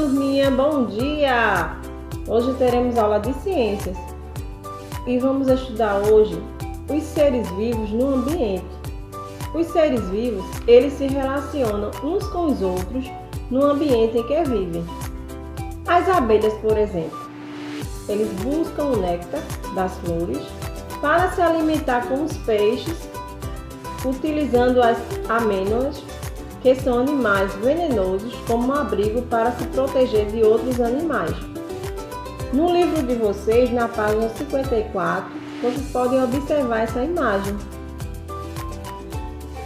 turminha, bom dia! Hoje teremos aula de ciências e vamos estudar hoje os seres vivos no ambiente. Os seres vivos, eles se relacionam uns com os outros no ambiente em que vivem. As abelhas, por exemplo, eles buscam o néctar das flores para se alimentar com os peixes, utilizando as amêndoas, que são animais venenosos, como um abrigo para se proteger de outros animais. No livro de vocês, na página 54, vocês podem observar essa imagem.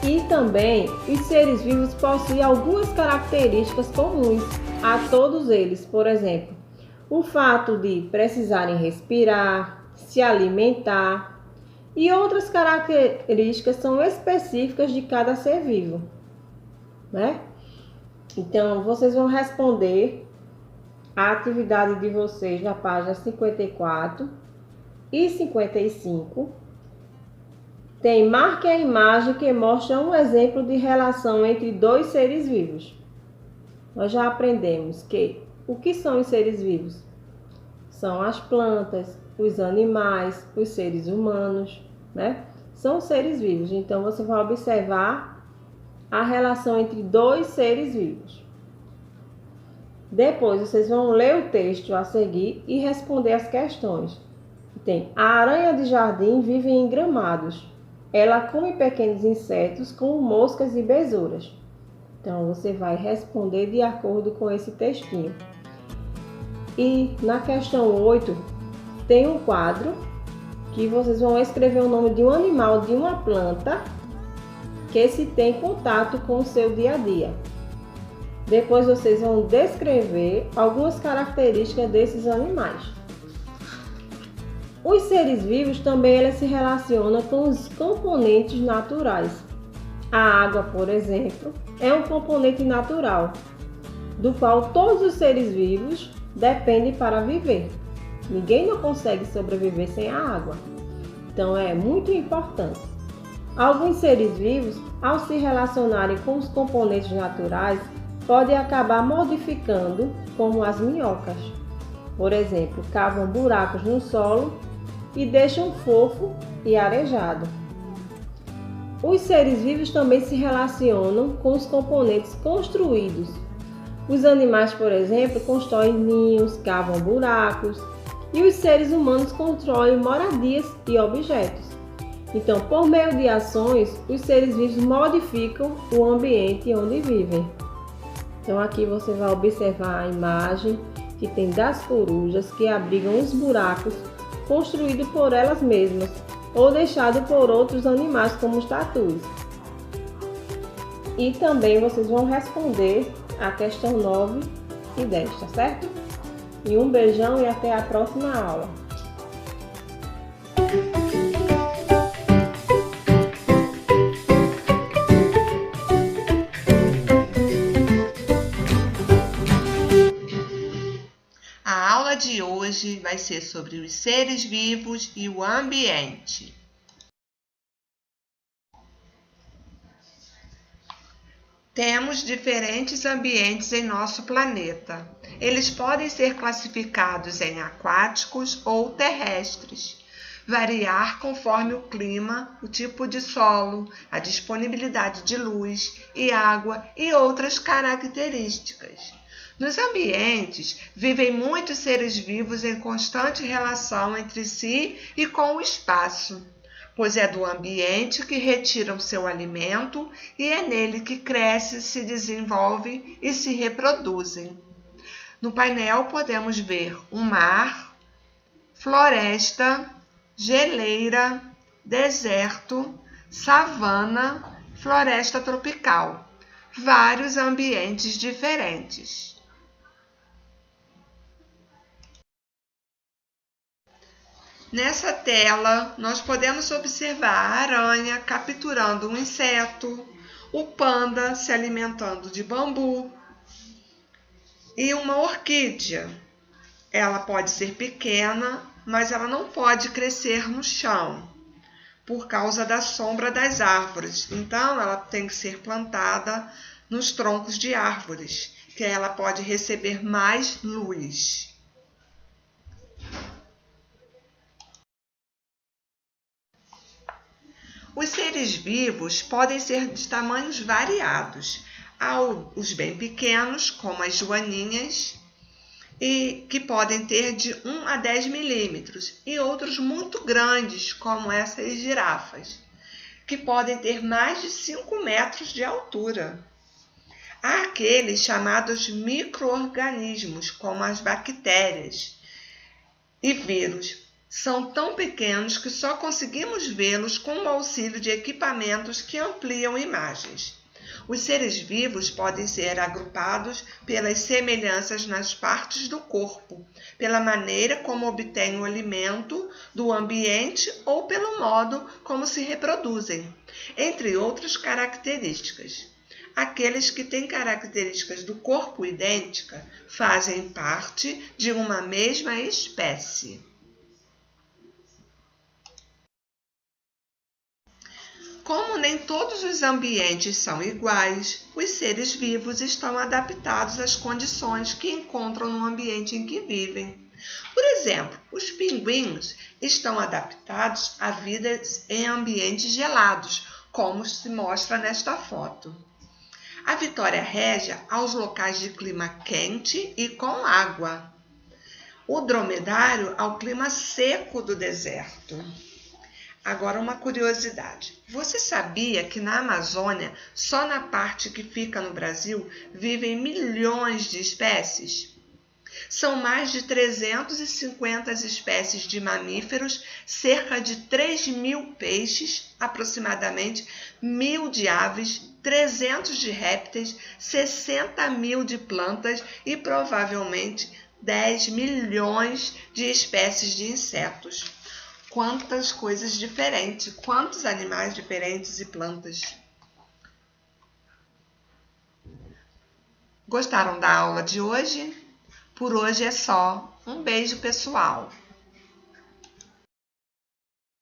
E também, os seres vivos possuem algumas características comuns a todos eles. Por exemplo, o fato de precisarem respirar, se alimentar e outras características são específicas de cada ser vivo, né? Então, vocês vão responder a atividade de vocês na página 54 e 55. Tem marque a imagem que mostra um exemplo de relação entre dois seres vivos. Nós já aprendemos que o que são os seres vivos? São as plantas, os animais, os seres humanos, né? São seres vivos. Então, você vai observar a relação entre dois seres vivos. Depois, vocês vão ler o texto a seguir e responder as questões. Tem: a aranha de jardim vive em gramados. Ela come pequenos insetos como moscas e besouras. Então, você vai responder de acordo com esse textinho. E na questão 8, tem um quadro que vocês vão escrever o nome de um animal, de uma planta, que se tem contato com o seu dia a dia. Depois vocês vão descrever algumas características desses animais. Os seres vivos também eles se relacionam com os componentes naturais. A água, por exemplo, é um componente natural, do qual todos os seres vivos dependem para viver. Ninguém não consegue sobreviver sem a água. Então é muito importante. Alguns seres vivos, ao se relacionarem com os componentes naturais, podem acabar modificando, como as minhocas. Por exemplo, cavam buracos no solo e deixam fofo e arejado. Os seres vivos também se relacionam com os componentes construídos. Os animais, por exemplo, constroem ninhos, cavam buracos, e os seres humanos constroem moradias e objetos. Então, por meio de ações, os seres vivos modificam o ambiente onde vivem. Então, aqui você vai observar a imagem que tem das corujas que abrigam os buracos construídos por elas mesmas ou deixados por outros animais, como os tatus. E também vocês vão responder a questão 9 e 10, tá certo? E um beijão e até a próxima aula. A aula de hoje vai ser sobre os seres vivos e o ambiente. Temos diferentes ambientes em nosso planeta. Eles podem ser classificados em aquáticos ou terrestres, variar conforme o clima, o tipo de solo, a disponibilidade de luz e água e outras características. Nos ambientes, vivem muitos seres vivos em constante relação entre si e com o espaço, pois é do ambiente que retiram seu alimento e é nele que crescem, se desenvolvem e se reproduzem. No painel podemos ver o mar, floresta, geleira, deserto, savana, floresta tropical, vários ambientes diferentes. Nessa tela, nós podemos observar a aranha capturando um inseto, o panda se alimentando de bambu e uma orquídea. Ela pode ser pequena, mas ela não pode crescer no chão por causa da sombra das árvores. Então, ela tem que ser plantada nos troncos de árvores. que ela pode receber mais luz. Os seres vivos podem ser de tamanhos variados. Há os bem pequenos, como as joaninhas, e que podem ter de 1 a 10 milímetros, e outros muito grandes, como essas girafas, que podem ter mais de 5 metros de altura. Há aqueles chamados micro-organismos, como as bactérias e vírus. São tão pequenos que só conseguimos vê-los com o auxílio de equipamentos que ampliam imagens. Os seres vivos podem ser agrupados pelas semelhanças nas partes do corpo, pela maneira como obtêm o alimento do ambiente ou pelo modo como se reproduzem, entre outras características. Aqueles que têm características do corpo idênticas fazem parte de uma mesma espécie. Como nem todos os ambientes são iguais, os seres vivos estão adaptados às condições que encontram no ambiente em que vivem. Por exemplo, os pinguins estão adaptados à vida em ambientes gelados, como se mostra nesta foto. A Vitória régia aos locais de clima quente e com água. O dromedário ao clima seco do deserto. Agora uma curiosidade. Você sabia que na Amazônia, só na parte que fica no Brasil, vivem milhões de espécies? São mais de 350 espécies de mamíferos, cerca de 3.000 peixes, aproximadamente 1.000 de aves, 300 de répteis, 60.000 de plantas e provavelmente 10 milhões de espécies de insetos. Quantas coisas diferentes, quantos animais diferentes e plantas. Gostaram da aula de hoje? Por hoje é só. Um beijo, pessoal!